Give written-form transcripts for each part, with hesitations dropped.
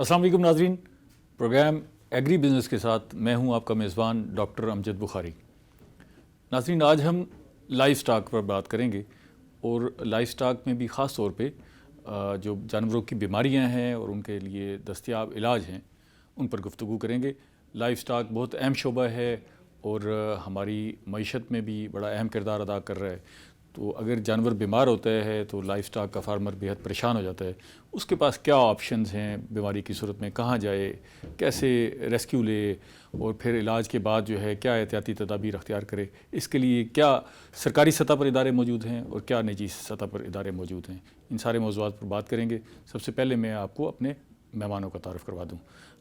السلام علیکم ناظرین، پروگرام ایگری بزنس کے ساتھ میں ہوں آپ کا میزبان ڈاکٹر امجد بخاری۔ ناظرین، آج ہم لائف سٹاک پر بات کریں گے اور لائف سٹاک میں بھی خاص طور پہ جو جانوروں کی بیماریاں ہیں اور ان کے لیے دستیاب علاج ہیں ان پر گفتگو کریں گے۔ لائف سٹاک بہت اہم شعبہ ہے اور ہماری معیشت میں بھی بڑا اہم کردار ادا کر رہا ہے۔ تو اگر جانور بیمار ہوتا ہے تو لائف سٹاک کا فارمر بہت پریشان ہو جاتا ہے۔ اس کے پاس کیا آپشنز ہیں بیماری کی صورت میں، کہاں جائے، کیسے ریسکیو لے، اور پھر علاج کے بعد جو ہے کیا احتیاطی تدابیر اختیار کرے، اس کے لیے کیا سرکاری سطح پر ادارے موجود ہیں اور کیا نجی سطح پر ادارے موجود ہیں، ان سارے موضوعات پر بات کریں گے۔ سب سے پہلے میں آپ کو اپنے مہمانوں کا تعارف کروا دوں۔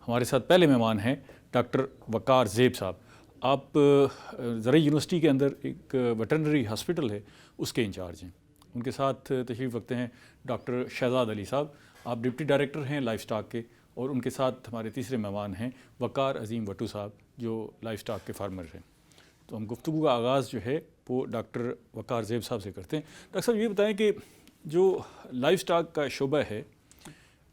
ہمارے ساتھ پہلے مہمان ہیں ڈاکٹر وقار زیب صاحب۔ آپ زرعی یونیورسٹی کے اندر ایک ویٹرنری ہاسپٹل ہے، اس کے انچارج ہیں۔ ان کے ساتھ تشریف رکھتے ہیں ڈاکٹر شہزاد علی صاحب، آپ ڈپٹی ڈائریکٹر ہیں لائف سٹاک کے، اور ان کے ساتھ ہمارے تیسرے مہمان ہیں وقار عظیم وٹو صاحب جو لائف سٹاک کے فارمر ہیں۔ تو ہم گفتگو کا آغاز جو ہے وہ ڈاکٹر وقار زیب صاحب سے کرتے ہیں۔ ڈاکٹر صاحب، یہ بتائیں کہ جو لائف سٹاک کا شعبہ ہے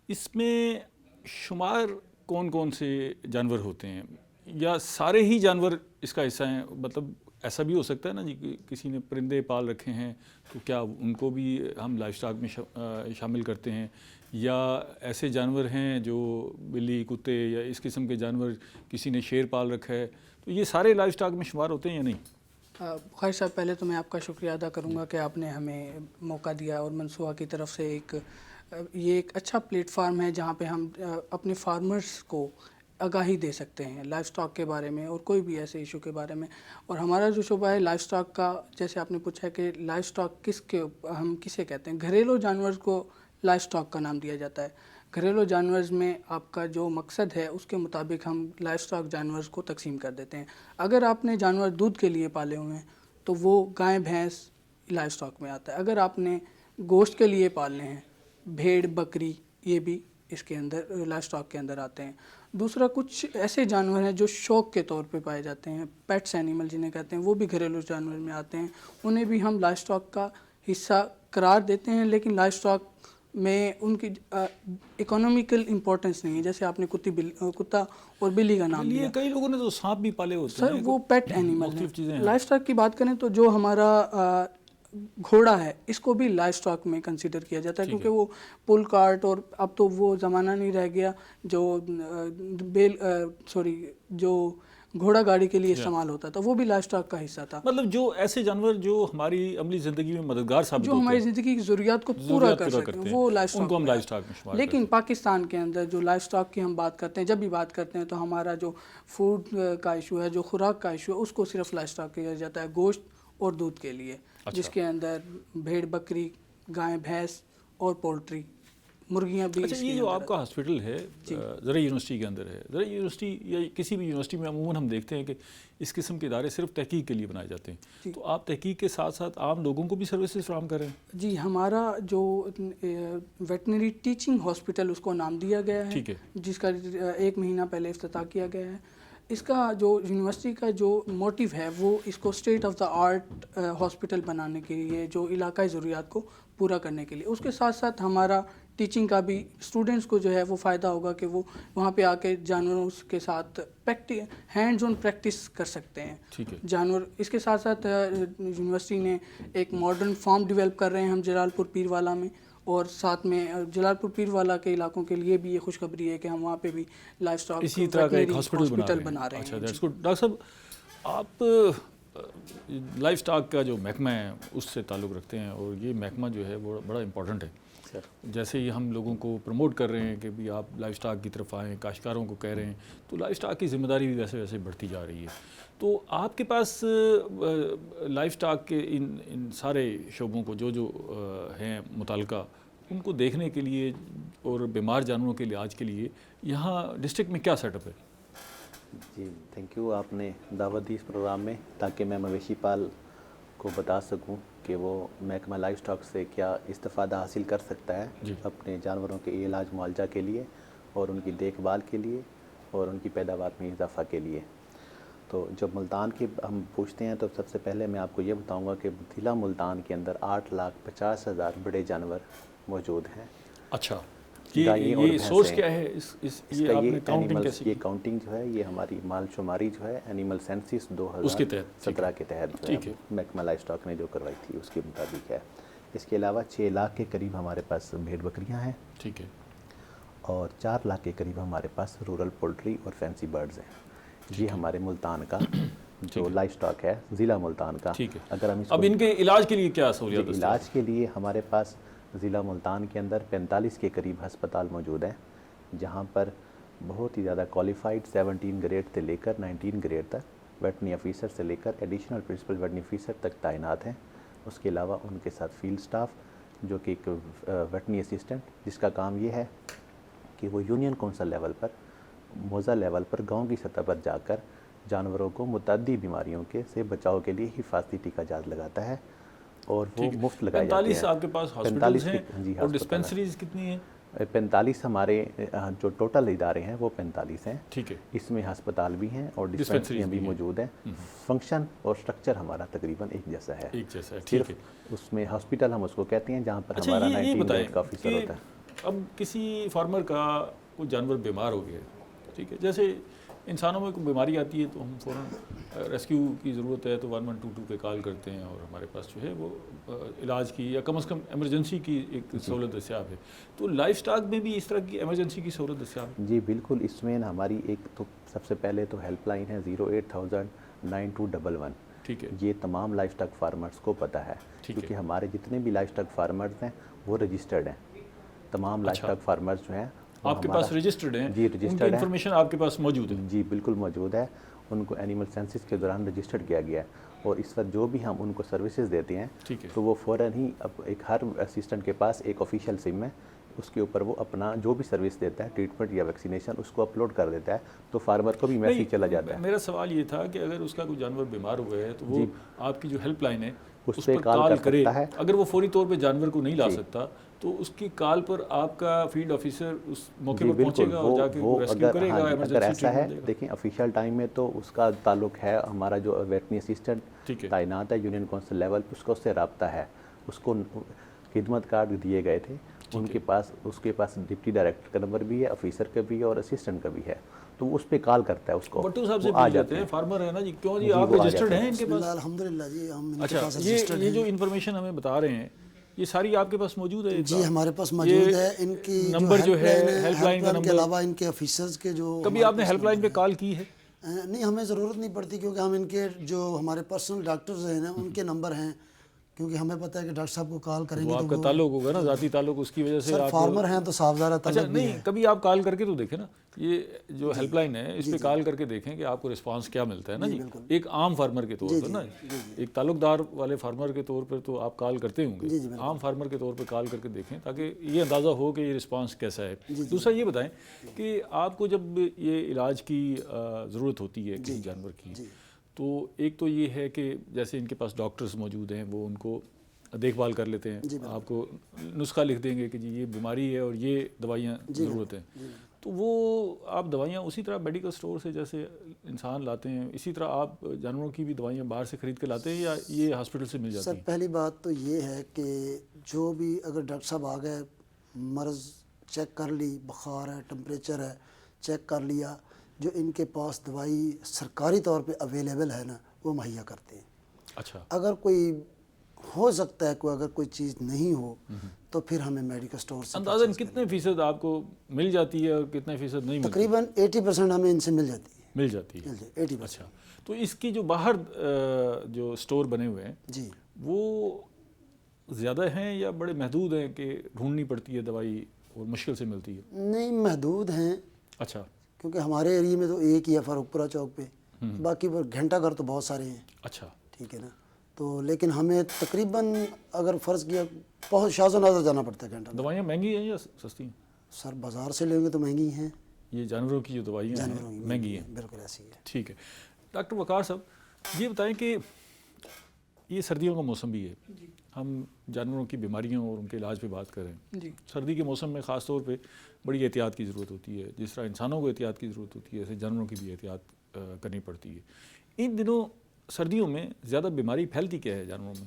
اس میں شمار کون کون سے جانور ہوتے ہیں، یا سارے ہی جانور اس کا حصہ ہیں؟ مطلب ایسا بھی ہو سکتا ہے نا جی کہ کسی نے پرندے پال رکھے ہیں تو کیا ان کو بھی ہم لائف سٹاک میں شامل کرتے ہیں، یا ایسے جانور ہیں جو بلی، کتے یا اس قسم کے جانور، کسی نے شیر پال رکھا ہے، تو یہ سارے لائف سٹاک میں شمار ہوتے ہیں یا نہیں؟ بخاری صاحب، پہلے تو میں آپ کا شکریہ ادا کروں گا کہ آپ نے ہمیں موقع دیا، اور منصوبہ کی طرف سے یہ ایک اچھا پلیٹ فارم ہے جہاں پہ ہم اپنے فارمرز کو آگاہی دے سکتے ہیں لائف سٹاک کے بارے میں اور کوئی بھی ایسے ایشو کے بارے میں۔ اور ہمارا جو شعبہ ہے لائف سٹاک کا، جیسے آپ نے پوچھا ہے کہ لائف سٹاک ہم کسے کہتے ہیں، گھریلو جانور کو لائف سٹاک کا نام دیا جاتا ہے۔ گھریلو جانورز میں آپ کا جو مقصد ہے اس کے مطابق ہم لائف سٹاک جانورز کو تقسیم کر دیتے ہیں۔ اگر آپ نے جانور دودھ کے لیے پالے ہوئے ہیں تو وہ گائے بھینس لائف سٹاک میں آتا ہے۔ اگر آپ نے گوشت کے لیے پالنے ہیں، بھیڑ بکری، یہ بھی اس کے اندر لائف سٹاک کے اندر آتے ہیں۔ دوسرا، کچھ ایسے جانور ہیں جو شوق کے طور پہ پائے جاتے ہیں، پیٹس اینیمل جنہیں کہتے ہیں، وہ بھی گھریلو جانور میں آتے ہیں، انہیں بھی ہم لائف سٹاک کا حصہ قرار دیتے ہیں، لیکن لائف سٹاک میں ان کی اکنامیکل امپورٹنس نہیں ہے۔ جیسے آپ نے کتا اور بلی کا نام لیا، کئی لوگوں نے تو سانپ بھی پالے ہوتے ہیں سر، وہ پیٹ اینیمل چیزیں ہیں۔ ہیں۔ لائف سٹاک کی بات کریں تو جو ہمارا گھوڑا ہے اس کو بھی لائف سٹاک میں کنسیڈر کیا جاتا ہے، کیونکہ وہ پل کارٹ، اور اب تو وہ زمانہ نہیں رہ گیا جو گھوڑا گاڑی کے لیے استعمال ہوتا تھا، وہ بھی لائف سٹاک کا حصہ تھا۔ مطلب جو ایسے جانور جو ہماری عملی زندگی میں مددگار ثابت ہوتے ہیں، جو ہماری زندگی کی ضروریات کو پورا کر سکتے ہیں، وہ لائف ان کو ہم لائف سٹاک سٹاک میں شمار لیکن پاکستان کے اندر جو لائف سٹاک کی ہم بات کرتے ہیں، جب بھی بات کرتے ہیں تو ہمارا جو فوڈ کا ایشو ہے، جو خوراک کا ایشو ہے، اس کو صرف لائف سٹاک کیا جاتا ہے گوشت اور دودھ کے لیے، جس کے اندر بھیڑ بکری، گائے بھینس اور پولٹری، مرغیاں بھی۔ اچھا، یہ جو آپ کا ہاسپٹل ہے زرعی یونیورسٹی کے اندر ہے، زرعی یونیورسٹی یا کسی بھی یونیورسٹی میں عموماً ہم دیکھتے ہیں کہ اس قسم کے ادارے صرف تحقیق کے لیے بنائے جاتے ہیں، تو آپ تحقیق کے ساتھ ساتھ عام لوگوں کو بھی سروسز فراہم کر رہے ہیں؟ جی، ہمارا جو ویٹنری ٹیچنگ ہاسپٹل اس کو نام دیا گیا ہے، جس کا 1 مہینہ پہلے افتتاح کیا گیا ہے۔ اس کا جو یونیورسٹی کا جو موٹیو ہے وہ اس کو state of the art hospital بنانے کے لیے، جو علاقائی ضروریات کو پورا کرنے کے لیے، اس کے ساتھ ساتھ ہمارا ٹیچنگ کا بھی اسٹوڈنٹس کو جو ہے وہ فائدہ ہوگا کہ وہ وہاں پہ آ کے جانوروں کے ساتھ ہینڈز آن پریکٹس کر سکتے ہیں جانور۔ اس کے ساتھ ساتھ یونیورسٹی نے ایک ماڈرن فارم ڈیولپ کر رہے ہیں ہم جلال پور پیر والا میں، اور ساتھ میں جلال پور پیر والا کے علاقوں کے لیے بھی یہ خوشخبری ہے کہ ہم وہاں پہ بھی لائف سٹاک اسی طرح کا ایک ہاسپٹل بنا رہے ہیں۔ ڈاکٹر صاحب، آپ لائف سٹاک کا جو محکمہ ہے اس سے تعلق رکھتے ہیں، اور یہ محکمہ جو ہے وہ بڑا امپورٹنٹ ہے۔ جیسے ہی ہم لوگوں کو پروموٹ کر رہے ہیں کہ بھی آپ لائف سٹاک کی طرف آئیں، کاشتکاروں کو کہہ رہے ہیں، تو لائف سٹاک کی ذمہ داری بھی ویسے ویسے بڑھتی جا رہی ہے۔ تو آپ کے پاس لائف سٹاک کے ان سارے شعبوں کو جو ہیں متعلقہ، ان کو دیکھنے کے لیے اور بیمار جانوروں کے علاج کے لیے یہاں ڈسٹرکٹ میں کیا سیٹ اپ ہے؟ جی، تھینک یو، آپ نے دعوت دی اس پروگرام میں تاکہ میں مویشی پال کو بتا سکوں کہ وہ محکمہ لائف سٹاک سے کیا استفادہ حاصل کر سکتا ہے اپنے جانوروں کے علاج معالجہ کے لیے، اور ان کی دیکھ بھال کے لیے، اور ان کی پیداوار میں اضافہ کے لیے۔ تو جب ملتان کی ہم پوچھتے ہیں تو سب سے پہلے میں آپ کو یہ بتاؤں گا کہ ضلع ملتان کے اندر 8,50,000 بڑے جانور موجود ہیں۔ اچھا، گائیں اور یہ بھینسیں۔ سورس کیا ہے اس اس یہ کا آپ نے یہ کاؤنٹنگ اینیمل کیسے یہ کی؟ کاؤنٹنگ جو ہے یہ ہماری مال شماری جو ہے اینیمل سینسس اس کے تحت، ٹھیک 2017 کے تحت جو ٹھیک ہے ہے۔ محکمہ لائف اسٹاک نے جو کروائی تھی اس کے مطابق ہے۔ اس کے علاوہ 6 لاکھ کے قریب ہمارے پاس بھیڑ بکریاں ہیں ٹھیک ہے، اور 4 لاکھ کے قریب ہمارے پاس رورل پولٹری اور فینسی برڈز ہیں۔ یہ ہمارے ملتان کا جو لائف اسٹاک ہے ضلع ملتان کا۔ ٹھیک ہے۔ اگر ہم اس اب کو ان کے علاج کے لیے کیا سہولیات دستیاب؟ علاج کے لیے ہمارے پاس ضلع ملتان کے اندر 45 کے قریب ہسپتال موجود ہیں، جہاں پر بہت ہی زیادہ کوالیفائڈ 17 گریڈ سے لے کر 19 گریڈ تک ویٹنری آفیسر سے لے کر ایڈیشنل پرنسپل ویٹنری آفیسر تک تعینات ہیں۔ اس کے علاوہ ان کے ساتھ فیلڈ سٹاف جو کہ ایک ویٹنری اسسٹنٹ، جس کا کام یہ ہے کہ وہ یونین کونسل لیول پر، موضع لیول پر، گاؤں کی سطح پر جا کر جانوروں کو متعدی بیماریوں کے سے بچاؤ کے لیے حفاظتی ٹیکہ جات لگاتا ہے اور وہ مفت لگائے جاتے ہیں۔ 45 آپ کے پاس ہاسپٹلز ہیں اور ڈسپینسریز کتنی ہیں؟ 45 ہمارے جو ٹوٹل ادارے ہیں وہ 45 ہیں۔ ٹھیک ہے، اس میں ہسپتال بھی ہیں اور ڈسپینسریاں بھی موجود ہیں۔ فنکشن اور سٹرکچر ہمارا تقریباً ایک جیسا ہے۔ ایک جیسا ہے، صرف ٹھیک ہے۔ اس میں ہاسپٹل ہم اس کو کہتے ہیں جہاں پر اچھا ہمارا یہ 19 بتائیں بیڈ کا آفیسر کہ ہوتا ہے۔ اب کسی فارمر کا کوئی جانور بیمار ہو گیا ہے، ٹھیک ہے، جیسے انسانوں میں کوئی بیماری آتی ہے تو ہم فوراً ریسکیو کی ضرورت ہے تو 1122 پہ کال کرتے ہیں اور ہمارے پاس جو ہے وہ علاج کی یا کم از کم ایمرجنسی کی ایک سہولت دستیاب ہے۔ تو لائف سٹاک میں بھی اس طرح کی ایمرجنسی کی سہولت دستیاب ہے؟ جی بالکل، اس میں ہماری ایک تو سب سے پہلے تو ہیلپ لائن ہے 080009211۔ ٹھیک ہے، یہ تمام لائف سٹاک فارمرز کو پتہ ہے کیونکہ ہمارے جتنے بھی لائف سٹاک فارمرز ہیں وہ رجسٹرڈ ہیں۔ تمام لائف سٹاک فارمرز جو ہیں آپ کے پاس رجسٹرڈ ہیں؟ جی ان کی رجسٹرڈ ہیں، انفارمیشن آپ کے پاس موجود ہے؟ جی بالکل موجود ہے۔ ان کو اینیمل سینسس کے دوران رجسٹرڈ کیا گیا ہے اور اس وقت جو بھی ہم ان کو سروسز دیتے ہیں ٹھیک ہے، تو وہ فوراً ہی اب ایک ہر اسسٹنٹ کے پاس ایک آفیشیل سم ہے، اس کے اوپر وہ اپنا جو بھی سروس دیتا ہے ٹریٹمنٹ یا ویکسینیشن اس کو اپلوڈ کر دیتا ہے تو فارمر کو بھی میسیج چلا جاتا ہے۔ میرا سوال یہ تھا کہ اگر اس کا کوئی جانور بیمار ہوا ہے تو وہ آپ کی جو ہیلپ لائن ہے اس پہ پر کال کال کر کرے، سکتا ہے۔ اگر وہ فوری طور پہ جانور کو نہیں لا سکتا تو اس کی کال پر آپ کا فیلڈ آفیسر اس موقع پر پہنچے گا اور جا کے ریسکیو کرے گا، اگر ایمرجنسی ایسا ہے ٹریٹمنٹ دے گا؟ دیکھیں آفیشیل ٹائم میں تو اس کا تعلق ہے ہمارا جو ویٹنری اسسٹنٹ ٹھیک ہے، تعینات ہے یونین کونسل لیول پہ، اس کا اس سے رابطہ ہے۔ اس کو خدمت کارڈ دیے گئے تھے، ان کے پاس اس کے پاس ڈپٹی ڈائریکٹر کا نمبر بھی ہے، آفیسر کا بھی ہے اور اسسٹنٹ کا بھی ہے، تو وہ اس پہ کال کرتا ہے اس کو۔ بٹو صاحب سے وہ آ پوچھ جاتے لیتے ہیں، ہیں۔ فارمر ہے نا جی، کیوں جی جی، آپ وہ آ رجسٹرڈ جاتے ہیں ان کے بسم پاس؟ اللہ الحمدللہ جی ہم ان کے اچھا، پاس رجسٹرڈ یہ جو ہیں انفارمیشن ہمیں بتا رہے ہیں یہ ساری آپ کے پاس موجود ہے؟ جی ہمارے پاس موجود ہے۔ ان کی نمبر جو ہے ہیلپ لائن کا کے نمبر، علاوہ ان کے آفیسرز کے جو کبھی آپ نے ہیلپ لائن پہ کال کی ہے؟ نہیں ہمیں ضرورت نہیں پڑتی کیونکہ ہم ان کے جو ہمارے پرسنل ڈاکٹرز ہیں نا ان کے نمبر ہیں، کیونکہ ہمیں پتہ ہے کہ ڈاکٹر صاحب کو کال کریں گے وہ تو آپ کا تعلق ہوگا نا، ذاتی تعلق، اس کی وجہ سے سر آپ فارمر ہیں تو صاف ظاہر اچھا تعلق بھی نہیں، ہے۔ کبھی آپ کال کر کے تو دیکھیں نا، یہ جو ہیلپ لائن ہے اس پہ کال کر کے دیکھیں کہ آپ کو رسپانس کیا ملتا ہے نا جی، ایک عام فارمر کے طور پر نا، ایک تعلق دار والے فارمر کے طور پر تو آپ کال کرتے ہوں گے، عام فارمر کے طور پر کال کر کے دیکھیں تاکہ یہ اندازہ ہو کہ یہ رسپانس کیسا ہے۔ دوسرا یہ بتائیں کہ آپ کو جب یہ علاج کی ضرورت ہوتی ہے کسی جانور کی تو ایک تو یہ ہے کہ جیسے ان کے پاس ڈاکٹرز موجود ہیں وہ ان کو دیکھ بھال کر لیتے ہیں، آپ کو نسخہ لکھ دیں گے کہ جی یہ بیماری ہے اور یہ دوائیاں ضرورت ہیں، تو وہ آپ دوائیاں اسی طرح میڈیکل سٹور سے جیسے انسان لاتے ہیں اسی طرح آپ جانوروں کی بھی دوائیاں باہر سے خرید کے لاتے ہیں یا یہ ہاسپٹل سے مل جاتی سر ہیں؟ پہلی بات تو یہ ہے کہ جو بھی اگر ڈاکٹر صاحب آ گئے، مرض چیک کر لی، بخار ہے، ٹمپریچر ہے، چیک کر لیا، جو ان کے پاس دوائی سرکاری طور پہ اویلیبل ہے نا وہ مہیا کرتے ہیں۔ اچھا، اگر کوئی ہو سکتا ہے اگر کوئی چیز نہیں ہو تو پھر ہمیں میڈیکل سٹور سے اندازاً کتنے فیصد آپ کو مل جاتی ہے اور کتنے فیصد نہیں ملتی؟ تقریباً 80% ہمیں ان سے مل جاتی ہے۔ مل جاتی ہے، 80%۔ اچھا، تو اس کی جو باہر جو سٹور بنے ہوئے ہیں جی وہ زیادہ ہیں یا بڑے محدود ہیں کہ ڈھونڈنی پڑتی ہے دوائی اور مشکل سے ملتی ہے؟ نہیں محدود ہیں، اچھا کیونکہ ہمارے ایریے میں تو ایک ہی ہے فاروق پورہ چوک پہ، باقی پر گھنٹہ گھر تو بہت سارے ہیں، اچھا، ٹھیک ہے نا، تو لیکن ہمیں تقریباً اگر فرض کیا بہت شاذ و نادر جانا پڑتا ہے گھنٹہ۔ دوائیاں مہنگی ہیں یا سستی ہیں؟ سر بازار سے لیں گے تو مہنگی ہیں، یہ جانوروں کی جو دوائیاں ہیں مہنگی ہیں، بالکل ایسی ہے۔ ٹھیک ہے۔ ڈاکٹر وقار صاحب یہ بتائیں کہ یہ سردیوں کا موسم بھی ہے، ہم جانوروں کی بیماریوں اور ان کے علاج پہ بات کر رہے ہیں، جی سردی کے موسم میں خاص طور پہ بڑی احتیاط کی ضرورت ہوتی ہے، جس طرح انسانوں کو احتیاط کی ضرورت ہوتی ہے ایسے جانوروں کی بھی احتیاط کرنی پڑتی ہے۔ ان دنوں سردیوں میں زیادہ بیماری پھیلتی کیا ہے جانوروں میں؟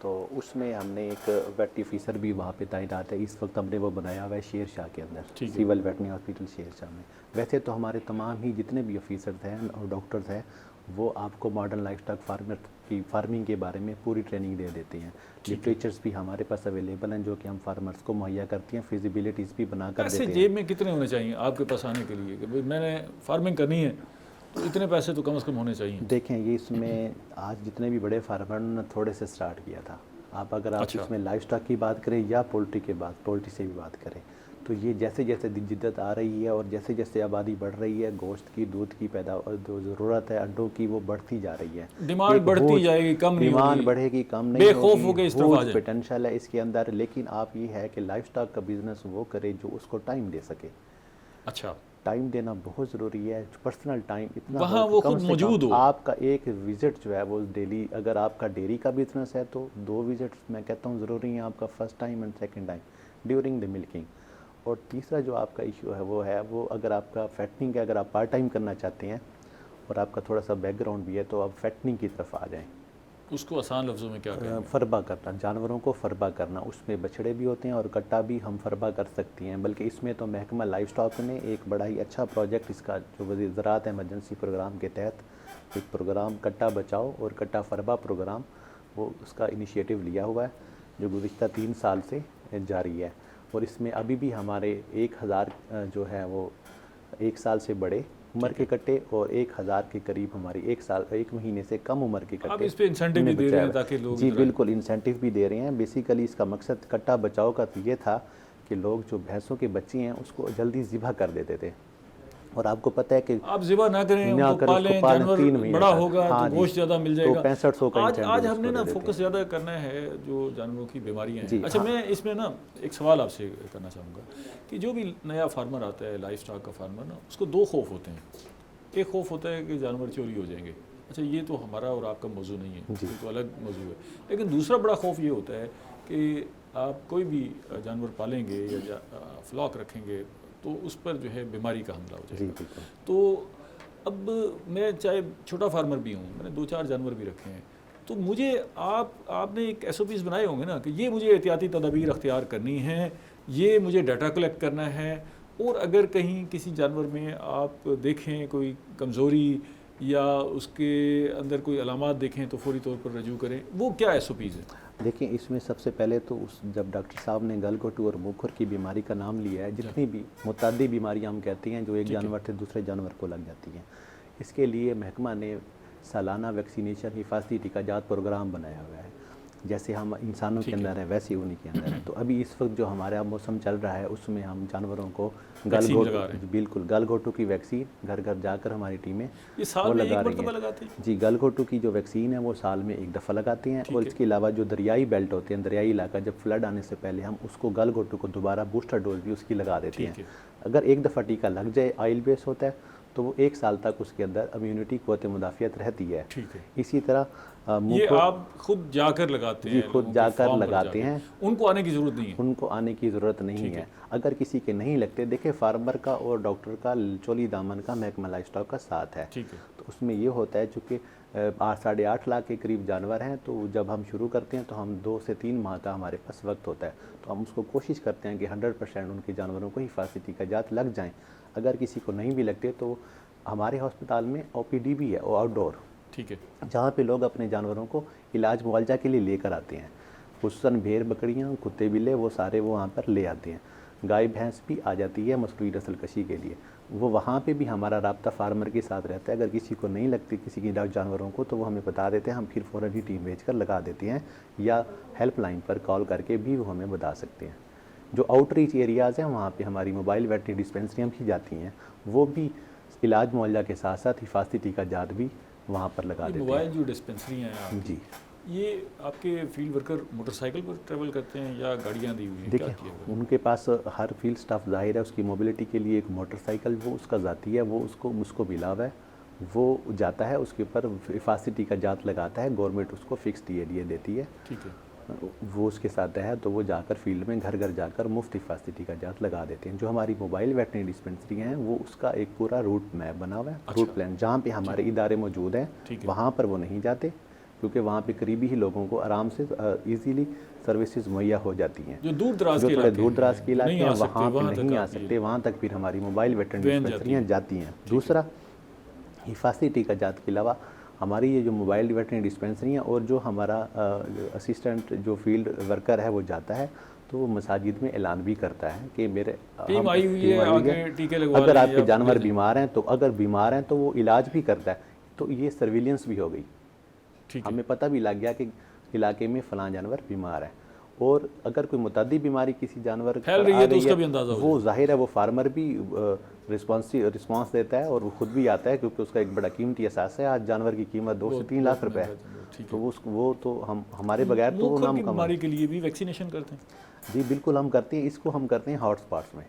تو اس میں ہم نے ایک ویٹری آفیسر بھی وہاں پہ تعینات ہے. اس وقت ہم نے وہ بنایا ہوا ہے شیر شاہ کے اندر, civil veterinary hospital Sher Shah میں. ویسے تو ہمارے تمام ہی جتنے بھی آفیسرز ہیں اور ڈاکٹرز ہیں وہ آپ کو ماڈرن لائف اسٹاک فارمنگ کے بارے میں پوری ٹریننگ دے دیتے ہیں. لٹریچرز بھی ہمارے پاس اویلیبل ہیں جو کہ ہم فارمرز کو مہیا کرتی ہیں, فیزیبلٹیز بھی بنا کر دیتے پیسے ہیں. جیب میں کتنے ہونے چاہیے آپ کے پاس آنے کے لیے کہ میں نے فارمنگ کرنی ہے تو اتنے پیسے تو کم از کم ہونے چاہیے؟ دیکھیں یہ اس میں آج جتنے بھی بڑے فارمر نے تھوڑے سے سٹارٹ کیا تھا. آپ اگر آپ اس میں لائف اسٹاک کی بات کریں یا پولٹری سے بھی بات کریں تو یہ جیسے جیسے جدت آ رہی ہے اور جیسے جیسے آبادی بڑھ رہی ہے, گوشت کی, دودھ کی پیداوار جو ضرورت ہے انڈوں کی وہ بڑھتی جا رہی ہے. ڈیمانڈ بڑھتی جائے گی, کم نہیں ہوگی, ڈیمانڈ بڑھے گی, کم نہیں بے ہوگی. خوف ہو کے اس طرف آ جائیں. پوٹینشیل ہے اس کے اندر, لیکن آپ یہ ہے کہ لائف اسٹاک کا بزنس وہ کرے جو اس کو ٹائم دے سکے. اچھا, ٹائم دینا بہت ضروری ہے, پرسنل ٹائم اتنا وہاں وہ خود موجود ہو. آپ کا ایک وزٹ جو ہے وہ ڈیلی, اگر آپ کا ڈیری کا بزنس ہے تو 2 وزٹس میں کہتا ہوں ضروری ہیں آپ کا, first time and second time during the milking. اور تیسرا جو آپ کا ایشو ہے وہ اگر آپ کا فیٹنگ ہے, اگر آپ پارٹ ٹائم کرنا چاہتے ہیں اور آپ کا تھوڑا سا بیک گراؤنڈ بھی ہے تو آپ فیٹنگ کی طرف آ جائیں. اس کو آسان لفظوں میں کیا کہیں؟ فربا کرنا, جانوروں کو فربا کرنا. اس میں بچڑے بھی ہوتے ہیں اور کٹا بھی ہم فربا کر سکتی ہیں. بلکہ اس میں تو محکمہ لائف اسٹاک نے ایک بڑا ہی اچھا پروجیکٹ, اس کا جو وزیر زراعت ایمرجنسی پروگرام کے تحت ایک پروگرام کٹا بچاؤ اور کٹا فربا پروگرام, وہ اس کا انیشیٹو لیا ہوا ہے جو گزشتہ 3 سال سے جاری ہے. اور اس میں ابھی بھی ہمارے 1000 جو ہے وہ 1 سال سے بڑے عمر کے کٹے اور 1000 کے قریب ہماری 1 مہینے سے کم عمر کے کٹے. آپ اس پہ انسینٹیو بھی دے رہے ہیں تاکہ لوگ؟ جی بالکل, انسینٹیو بھی دے رہے ہیں. بیسیکلی اس کا مقصد کٹا بچاؤ کا یہ تھا کہ لوگ جو بھینسوں کے بچے ہیں اس کو جلدی ذبح کر دیتے تھے, اور آپ کو پتہ ہے کہ آپ ذبح نہ کریں, ان کو پالیں, جانور بڑا ہوگا تو گوشت زیادہ مل جائے گا. 6500 کا آج ہم نے نا فوکس زیادہ کرنا ہے جو جانوروں کی بیماریاں ہیں. اچھا, میں اس میں نا ایک سوال آپ سے کرنا چاہوں گا کہ جو بھی نیا فارمر آتا ہے, لائف اسٹاک کا فارمر نا, اس کو 2 خوف ہوتے ہیں. ایک خوف ہوتا ہے کہ جانور چوری ہو جائیں گے. اچھا, یہ تو ہمارا اور آپ کا موضوع نہیں ہے, یہ تو الگ موضوع ہے. لیکن دوسرا بڑا خوف یہ ہوتا ہے کہ آپ کوئی بھی جانور پالیں گے یا فلاک رکھیں گے تو اس پر جو ہے بیماری کا حملہ ہو جائے گا. تو اب میں چاہے چھوٹا فارمر بھی ہوں, میں نے 2-4 جانور بھی رکھے ہیں, تو مجھے آپ نے ایک SOPs بنائے ہوں گے نا کہ یہ مجھے احتیاطی تدابیر اختیار کرنی ہیں, یہ مجھے ڈیٹا کلیکٹ کرنا ہے, اور اگر کہیں کسی جانور میں آپ دیکھیں کوئی کمزوری یا اس کے اندر کوئی علامات دیکھیں تو فوری طور پر رجوع کریں. وہ کیا SOPs ہیں؟ دیکھیں اس میں سب سے پہلے تو جب ڈاکٹر صاحب نے گلگوٹو اور موکھر کی بیماری کا نام لیا ہے, جتنی بھی متعدی بیماریاں ہم کہتے ہیں جو ایک جانور سے دوسرے جانور کو لگ جاتی ہیں, اس کے لیے محکمہ نے سالانہ ویکسینیشن حفاظتی ٹیکہ جات پروگرام بنایا ہوا ہے. جیسے ہم انسانوں کے اندر ہے ویسے انہی کے اندر ہے. تو ابھی اس وقت جو ہمارا موسم چل رہا ہے اس میں ہم جانوروں کو گلگوٹو کی ویکسین گھر گھر جا کر ہماری ٹیمیں وہ لگا رہی ہیں. جی, گلگوٹو کی جو ویکسین ہے وہ سال میں 1 دفعہ لگاتے ہیں. اور اس کے علاوہ جو دریائی بیلٹ ہوتے ہیں, دریائی علاقہ, جب فلڈ آنے سے پہلے ہم اس کو گلگوٹو کو دوبارہ بوسٹر ڈوز بھی اس کی لگا دیتے ہیں. اگر 1 دفعہ ٹیکہ لگ جائے, آئل بیس ہوتا ہے, تو وہ 1 سال تک اس کے اندر امیونٹی قوت مدافعت رہتی ہے. اسی طرح یہ آپ خود جا کر لگاتے ہیں؟ جی, خود جا کر لگاتے ہیں. ان کو آنے کی ضرورت نہیں ہے؟ ان کو آنے کی ضرورت نہیں ہے. اگر کسی کے نہیں لگتے, دیکھیں فارمر کا اور ڈاکٹر کا چولی دامن کا محکمہ لائف اسٹاک کا ساتھ ہے. تو اس میں یہ ہوتا ہے چونکہ 8.5 لاکھ کے قریب جانور ہیں, تو جب ہم شروع کرتے ہیں تو ہم 2 سے 3 ماہ کا ہمارے پاس وقت ہوتا ہے. تو ہم اس کو کوشش کرتے ہیں کہ 100% ان کے جانوروں کو حفاظتی ٹیکہ جات لگ جائیں. اگر کسی کو نہیں بھی لگتے تو ہمارے ہسپتال میں OPD بھی ہے, آؤٹ ڈور, جہاں پہ لوگ اپنے جانوروں کو علاج معالجہ کے لیے لے کر آتے ہیں. خصوصاً بھیڑ بکریاں, کتے بلے, وہ سارے وہ وہاں پر لے آتے ہیں. گائے بھینس بھی آ جاتی ہے مصنوعی نسل کشی کے لیے. وہ وہاں پہ بھی ہمارا رابطہ فارمر کے ساتھ رہتا ہے. اگر کسی کو نہیں لگتی کسی کی جانوروں کو تو وہ ہمیں بتا دیتے ہیں, ہم پھر فوراً ہی ٹیم بھیج کر لگا دیتے ہیں, یا ہیلپ لائن پر کال کر کے بھی وہ ہمیں بتا سکتے ہیں. جو آؤٹ ریچ ایریاز ہیں وہاں پہ ہماری موبائل ویٹری ڈسپینسریاں بھی جاتی ہیں, وہ بھی علاج معالجہ کے ساتھ ساتھ حفاظتی ٹیکہ جات بھی وہاں پر لگا دیتے ہیں. موبائل جو ڈسپینسری ہیں آپ جی, یہ آپ کے فیلڈ ورکر موٹر سائیکل پر ٹریول کرتے ہیں یا گاڑیاں دی ہوئی ہیں؟ دیکھیں ان کے پاس ہر فیلڈ سٹاف ظاہر ہے اس کی موبلٹی کے لیے ایک موٹر سائیکل وہ اس کا ذاتی ہے, وہ اس کو ملا ہوا ہے, وہ جاتا ہے, اس کے اوپر حفاظتی ٹیکہ جات لگاتا ہے, گورنمنٹ اس کو فکس DADA دیتی ہے. ٹھیک ہے, وہ اس کے ساتھ ہے, تو وہ جا کر فیلڈ میں گھر گھر جا کر مفت حفاظتی ٹیکہ جات لگا دیتے ہیں. جو ہماری موبائل ویٹنری ڈسپینسری ہیں وہ اس کا ایک پورا روٹ میپ بنا ہوا ہے, روٹ پلان, جہاں پہ ہمارے ادارے موجود ہیں وہاں پر وہ نہیں جاتے. کیونکہ وہاں پہ قریبی ہی لوگوں کو آرام سے ایزیلی سروسز مہیا ہو جاتی ہیں. جو دور دراز جو کے تھوڑے علاقے دور دراز کے علاقے ہیں وہاں پہ نہیں آ تک سکتے, وہاں تک پھر ہماری موبائل ویٹرنری وین ڈسپینسریاں جاتی ہیں. دوسرا, حفاظتی ٹیکہ جات کے علاوہ ہماری یہ جو موبائل ویٹرنری ڈسپینسری ہیں اور جو ہمارا اسسٹنٹ جو فیلڈ ورکر ہے وہ جاتا ہے تو وہ مساجد میں اعلان بھی کرتا ہے کہ میرے ٹیم آئی ہوئی ہے, آگے ٹیکے لگوا اگر لیں آپ کے یا جانور بیمار ہیں تو وہ علاج بھی کرتا ہے. تو یہ سرویلنس بھی ہو گئی, ہمیں پتہ بھی لگ گیا کہ علاقے میں فلاں جانور بیمار ہے. اور اگر کوئی متعدی بیماری کسی جانور پر آ رہی ہے وہ ظاہر ہے وہ فارمر بھی رسپانس دیتا ہے اور وہ خود بھی آتا ہے, کیونکہ اس کا ایک بڑا قیمتی احساس ہے. آج جانور کی قیمت 2 سے 3 لاکھ روپے ہے, تو وہ تو ہمارے بغیر تو وہ نام بیماری کے لیے بھی ویکسینیشن کرتے ہیں. جی بالکل ہم کرتے ہیں, اس کو ہم کرتے ہیں ہاٹ اسپاٹس میں.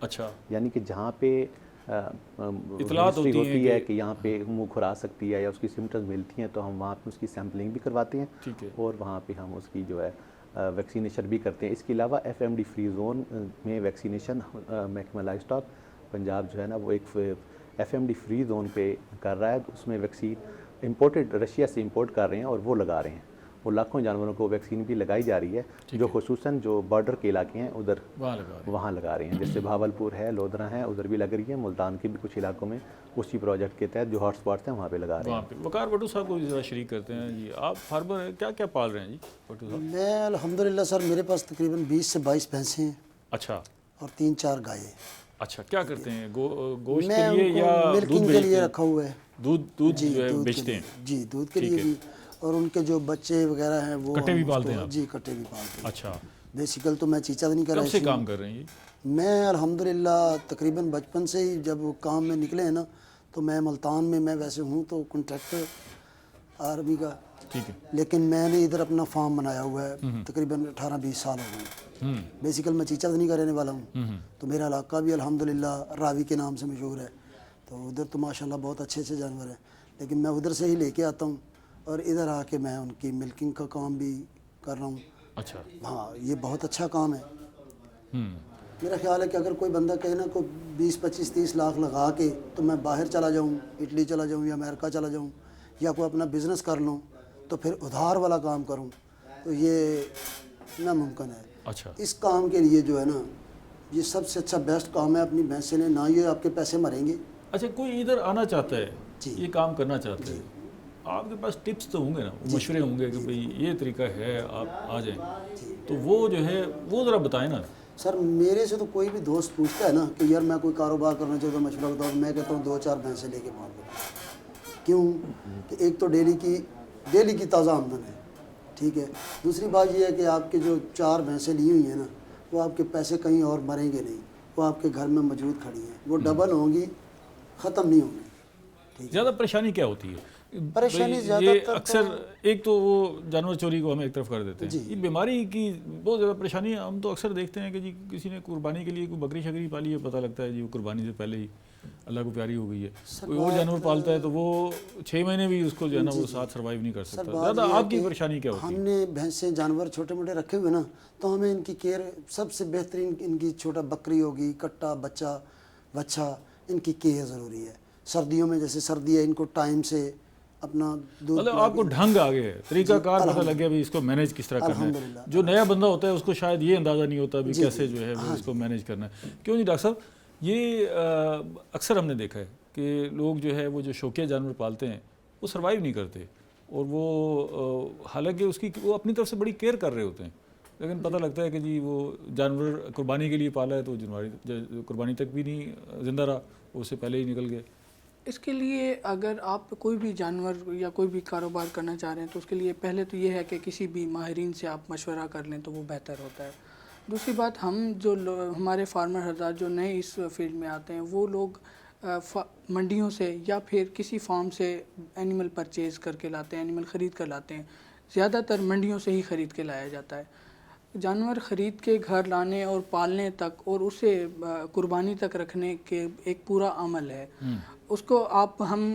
اچھا, یعنی کہ جہاں پہ اطلاعات ہوتی ہے کہ یہاں پہ منہ کھرا سکتی ہے یا اس کی سمٹمز ملتی ہیں تو ہم وہاں پہ اس کی سیمپلنگ بھی کرواتے ہیں اور وہاں پہ ہم اس کی جو ہے ویکسینیشن بھی کرتے ہیں. اس کے علاوہ FMD فری زون میں ویکسینیشن محکمہ لائف اسٹاک پنجاب جو ہے نا وہ ایک FMD فری زون پہ کر رہا ہے. اس میں ویکسین امپورٹڈ رشیا سے امپورٹ کر رہے ہیں اور وہ لگا رہے ہیں. وہ لاکھوں جانوروں کو ویکسین بھی لگائی جا رہی ہے جو خصوصاً جو بارڈر کے علاقے ہیں ادھر وہاں لگا رہے ہیں. جیسے بھاولپور ہے, لودھرا ہے, ادھر بھی لگ رہی ہے. ملتان کے بھی کچھ علاقوں میں اسی پروجیکٹ کے تحت جو ہاٹ اسپاٹس ہیں وہاں پہ لگا رہے ہیں. وقار بٹو صاحب کو ذرا شریک کرتے ہیں. جی آپ فارمر ہیں, کیا کیا پال رہے ہیں جی بٹو صاحب؟ میں الحمدللہ سر میرے پاس تقریباً 20 سے 22 بھینسیں ہیں. اچھا, اور 3-4 گائیں. اچھا, کیا کرتے ہیں گوشت میں کے لیے ان کو یا ملکنگ کے لیے رکھا ہوا ہے. دودھ جو ہے بیچتے ہیں؟ جی دودھ کے لیے بھی, اور ان کے جو بچے وغیرہ ہیں وہ کٹے بھی پالتے ہیں؟ جی کٹے بھی پالتے ہیں. اچھا, بیسیکل تو میں چیچا نہیں کر رہا. کب سے کام کر رہے ہیں جی؟ میں الحمدللہ تقریباً بچپن سے ہی جب کام میں نکلے ہیں نا تو میں ملتان میں ویسے ہوں تو کنٹریکٹر آرمی کا, ٹھیک ہے, لیکن میں نے ادھر اپنا فارم بنایا ہوا ہے. تقریباً 18-20 سال ہو گئے. بیسیکل میں چیچا نہیں کا رہنے والا ہوں, تو میرا علاقہ بھی الحمدللہ راوی کے نام سے مشہور ہے. تو ادھر تو ماشاءاللہ بہت اچھے جانور ہیں, لیکن میں ادھر سے ہی لے کے آتا ہوں اور ادھر آ کے میں ان کی ملکنگ کا کام بھی کر رہا ہوں. اچھا, ہاں یہ بہت اچھا کام ہے. میرا خیال ہے کہ اگر کوئی بندہ کہے نا کوئی 20-25-30 لاکھ لگا کے تو میں باہر چلا جاؤں, اٹلی چلا جاؤں یا امریکہ چلا جاؤں یا کوئی اپنا بزنس کر لوں تو پھر ادھار والا کام کروں تو یہ ناممکن ہے. اچھا, اس کام کے لیے جو ہے نا یہ سب سے اچھا بیسٹ کام ہے. اپنی بھینسیں لیں, نہ یہ آپ کے پیسے مریں گے. اچھا, کوئی ادھر آنا چاہتا ہے, جی, یہ کام کرنا چاہتا ہے, آپ کے پاس ٹپس تو ہوں گے نا, مشورے ہوں گے کہ بھئی یہ طریقہ ہے, آپ آ جائیں, تو وہ جو ہے وہ ذرا بتائیں نا. سر میرے سے تو کوئی بھی دوست پوچھتا ہے نا کہ یار میں کوئی کاروبار کرنا چاہتا ہوں, مشورہ بتاؤ, میں کہتا ہوں 2-4 بھینسیں لے کے پال لو. کیوں کہ ایک تو ڈیلی کی تازہ آمدن ہے, ٹھیک ہے. دوسری بات یہ ہے کہ آپ کے جو 4 بھینسیں لی ہوئی ہیں نا وہ آپ کے پیسے کہیں اور مریں گے نہیں, وہ آپ کے گھر میں موجود کھڑی ہیں, وہ ڈبل ہوں گی, ختم نہیں ہوں گی. زیادہ پریشانی کیا ہوتی ہے؟ پریشانی زیادہ تر اکثر ایک تو وہ جانور چوری کو ہم ایک طرف کر دیتے ہیں, یہ بیماری کی بہت زیادہ پریشانی ہے. ہم تو اکثر دیکھتے ہیں کہ جی کسی نے قربانی کے لیے کوئی بکری شکری پالی ہے, پتہ لگتا ہے جی وہ قربانی سے پہلے ہی اللہ کو پیاری ہو گئی ہے. کوئی اور جانور پالتا ہے تو وہ 6 مہینے بھی اس کو جو ہے نا وہ ساتھ سروائیو نہیں کر سکتا. زیادہ آپ کی پریشانی کیا ہوتی ہے؟ ہم نے بھینسیں جانور چھوٹے موٹے رکھے ہوئے نا تو ہمیں ان کی کیئر سب سے بہترین, ان کی چھوٹا بکری ہوگی, کٹا, بچہ, ان کی کیئر ضروری ہے. سردیوں میں جیسے سردی ہے ان کو ٹائم سے اپنا دودھ, مطلب آپ کو ڈھنگ آ گیا ہے, طریقہ کار پتہ لگ گیا بھی اس کو مینیج کس طرح کرنا ہے. جو نیا بندہ ہوتا ہے اس کو شاید یہ اندازہ نہیں ہوتا بھی کیسے جو ہے وہ اس کو مینیج کرنا ہے. کیوں نہیں ڈاکٹر صاحب, یہ اکثر ہم نے دیکھا ہے کہ لوگ جو ہے وہ جو شوقیہ جانور پالتے ہیں وہ سروائیو نہیں کرتے, اور وہ حالانکہ اس کی وہ اپنی طرف سے بڑی کیئر کر رہے ہوتے ہیں, لیکن پتہ لگتا ہے کہ جی وہ جانور قربانی کے لیے پالا ہے تو قربانی تک بھی نہیں زندہ رہا, اس سے پہلے ہی نکل گئے. اس کے لیے اگر آپ کوئی بھی جانور یا کوئی بھی کاروبار کرنا چاہ رہے ہیں تو اس کے لیے پہلے تو یہ ہے کہ کسی بھی ماہرین سے آپ مشورہ کر لیں تو وہ بہتر ہوتا ہے. دوسری بات, ہم جو ہمارے فارمر حضرات جو نئے اس فیلڈ میں آتے ہیں وہ لوگ منڈیوں سے یا پھر کسی فارم سے اینیمل پرچیز کر کے لاتے ہیں, اینیمل خرید کر لاتے ہیں. زیادہ تر منڈیوں سے ہی خرید کے لایا جاتا ہے. جانور خرید کے گھر لانے اور پالنے تک اور اسے قربانی تک رکھنے کے ایک پورا عمل ہے. اس کو ہم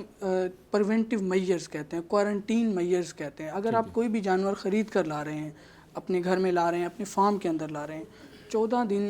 پریونٹیو میجرز کہتے ہیں, کوارنٹین میجرز کہتے ہیں. اگر آپ کوئی بھی جانور خرید کر لا رہے ہیں, اپنے گھر میں لا رہے ہیں, اپنے فارم کے اندر لا رہے ہیں, 14 دن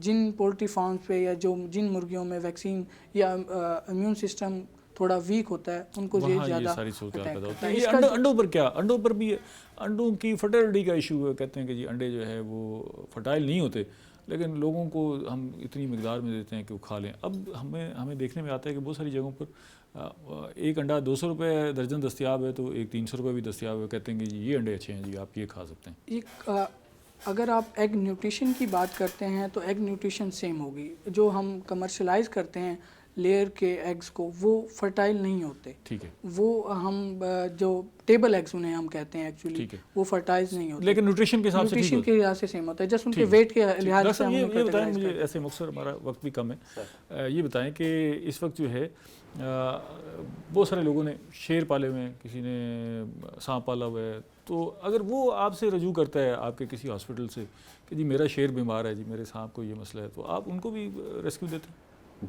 جن پولٹری فارمز پہ یا جن مرغیوں میں ویکسین یا امیون سسٹم تھوڑا ویک ہوتا ہے ان کو یہ زیادہ ساری صورتحال پیدا ہوتی ہے۔ ہے۔ یہ انڈوں پر کیا؟ انڈوں پر بھی انڈوں کی فرٹیلٹی کا ایشو ہے، کہتے ہیں کہ جی انڈے جو ہے وہ فرٹائل نہیں ہوتے، لیکن لوگوں کو ہم اتنی مقدار میں دیتے ہیں کہ وہ کھا لیں۔ اب ہمیں دیکھنے میں آتا ہے کہ بہت ساری جگہوں پر ایک انڈا 200 روپے درجن دستیاب ہے، تو ایک 300 روپے بھی دستیاب ہے، کہتے ہیں کہ جی یہ انڈے اچھے ہیں جی آپ یہ کھا سکتے ہیں۔ ایک اگر آپ ایگ نیوٹریشن کی بات کرتے ہیں تو ایگ نیوٹریشن سیم ہوگی، جو ہم کمرشلائز کرتے ہیں لیئر کے ایگز کو وہ فرٹائل نہیں ہوتے، ٹھیک ہے، وہ ہم جو ٹیبل ایگز انہیں ہم کہتے ہیں ایکچولی وہ فرٹائل نہیں ہوتے، لیکن نیوٹریشن کے حساب سے نیوٹریشن کے لحاظ سے سیم ہوتا ہے، جسٹ ان کے ویٹ کے لحاظ سے ہم یہ بتائیں مجھے، ایسے مختصر ہمارا وقت بھی کم ہے، یہ بتائیں کہ اس وقت جو ہے بہت سارے لوگوں نے شیر پالے ہوئے ہیں، کسی نے سانپ پالا ہوا ہے، تو اگر وہ آپ سے رجوع کرتا ہے آپ کے کسی ہاسپٹل سے کہ جی میرا شیر بیمار ہے، جی میرے سانپ کو یہ مسئلہ ہے، تو آپ ان کو بھی ریسکیو دیتے ہیں؟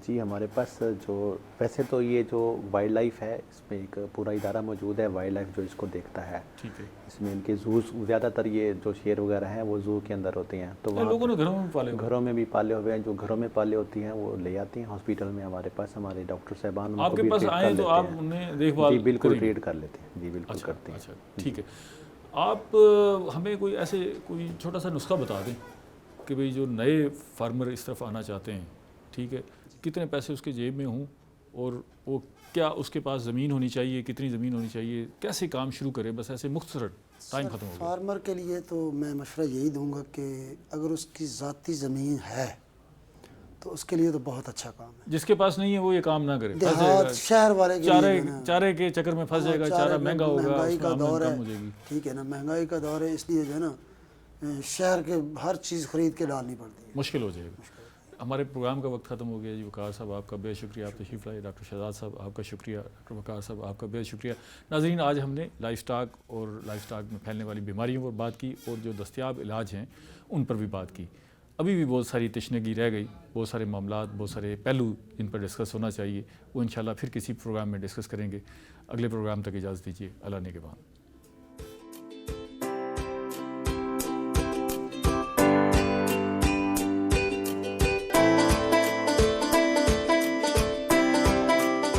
جی ہمارے پاس جو ویسے تو یہ جو وائلڈ لائف ہے اس میں ایک پورا ادارہ موجود ہے وائلڈ لائف جو اس کو دیکھتا ہے، ٹھیک ہے، اس میں ان کے زوز زیادہ تر یہ جو شیر وغیرہ ہیں وہ زو کے اندر ہوتے ہیں، تو وہاں لوگوں نے گھروں میں پالے ہوئے گھروں میں بھی پالے ہوئے ہیں، جو گھروں میں پالے ہوتی ہیں وہ لے آتے ہیں ہاسپٹل میں، ہمارے پاس ہمارے ڈاکٹر صاحبان ان آپ کو کے بھی پاس ٹریٹ کر آئیں تو لیتے آپ ہیں۔ انہیں دیکھ بھال جی بالکل کریں گے؟ ٹریٹ کر لیتے ہیں، جی بالکل کرتے ہیں۔ اچھا ٹھیک ہے، آپ ہمیں کوئی چھوٹا سا نسخہ بتا دیں کہ بھئی جو نئے فارمر اس طرف آنا چاہتے ہیں، ٹھیک ہے، کتنے پیسے اس کے جیب میں ہوں اور وہ کیا اس کے پاس زمین ہونی چاہیے، کتنی زمین ہونی چاہیے، کیسے کام شروع کرے، بس ایسے مختصر ٹائم ختم ہو گیا۔ فارمر کے لیے تو میں مشورہ یہی دوں گا کہ اگر اس کی ذاتی زمین ہے تو اس کے لیے تو بہت اچھا کام ہے۔ جس کے پاس نہیں ہے وہ یہ کام نہ کرے، پھنس جائے گا، دیہات شہر والے کے لیے نا، چارے کے چکر میں پھنس جائے گا، چارہ مہنگا ہوگا، مہنگائی اس میں کا آمدنی دور ہے، کم ہو جائے گی۔ ٹھیک ہے نا، مہنگائی کا دور ہے، اس لیے جو ہے نا شہر کے ہر چیز خرید کے ڈالنی پڑتی ہے، مشکل ہو جائے گا۔ ہمارے پروگرام کا وقت ختم ہو گیا جی۔ وقار صاحب آپ کا بے شکریہ، آپ تشریف لائے۔ ڈاکٹر شہزاد صاحب آپ کا شکریہ، ڈاکٹر وقار صاحب آپ کا بے شکریہ۔ ناظرین، آج ہم نے لائف سٹاک اور لائف سٹاک میں پھیلنے والی بیماریوں پر بات کی اور جو دستیاب علاج ہیں ان پر بھی بات کی۔ ابھی بھی بہت ساری تشنگی رہ گئی، بہت سارے معاملات، بہت سارے پہلو جن پر ڈسکس ہونا چاہیے، وہ انشاءاللہ پھر کسی پروگرام میں ڈسکس کریں گے۔ اگلے پروگرام تک اجازت دیجیے، اللہ نگہبان۔